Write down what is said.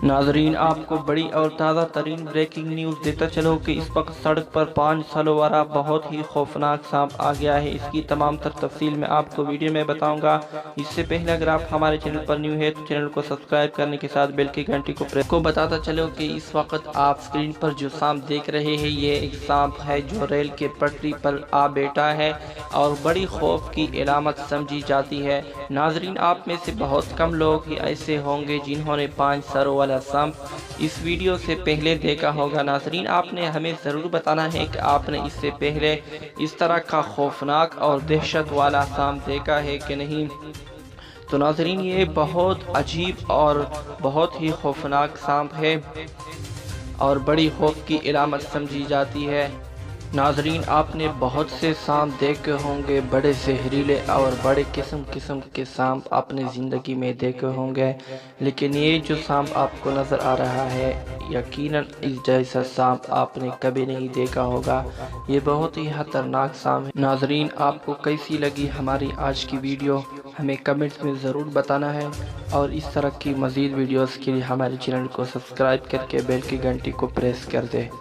नाजरीन, आपको बड़ी और ताज़ा तरीन ब्रेकिंग न्यूज़ देता चलो कि इस वक्त सड़क पर 5 सालों वाला बहुत ही खौफनाक सांप आ गया है। इसकी तमाम तर तफसील मैं आपको वीडियो में बताऊंगा। इससे पहले अगर आप हमारे चैनल पर न्यू है तो चैनल को सब्सक्राइब करने के साथ बेल की घंटी को प्रेस को बताता चलो कि इस वक्त आप स्क्रीन पर जो सांप देख रहे हैं ये एक सांप है जो रेल के पटरी पर आ बैठा है और बड़ी खौफ की इलामत समझी जाती है। नाजरीन, आप में से बहुत कम लोग ही ऐसे होंगे जिन्होंने 5 सरों वाला सांप इस वीडियो से पहले देखा होगा। नाजरीन, आपने हमें ज़रूर बताना है कि आपने इससे पहले इस तरह का खौफनाक और दहशत वाला सांप देखा है कि नहीं। तो नाजरीन, ये बहुत अजीब और बहुत ही खौफनाक सांप है और बड़ी खौफ की इलामत समझी जाती है। नाजरीन, आपने बहुत से सांप देखे होंगे, बड़े जहरीले और बड़े किस्म के सांप आपने ज़िंदगी में देखे होंगे, लेकिन ये जो सांप आपको नज़र आ रहा है यकीनन इस जैसा सांप आपने कभी नहीं देखा होगा। ये बहुत ही खतरनाक सांप है। नाजरीन, आपको कैसी लगी हमारी आज की वीडियो हमें कमेंट्स में ज़रूर बताना है और इस तरह की मज़ीद वीडियोज़ के लिए हमारे चैनल को सब्सक्राइब करके बेल की घंटी को प्रेस कर दे।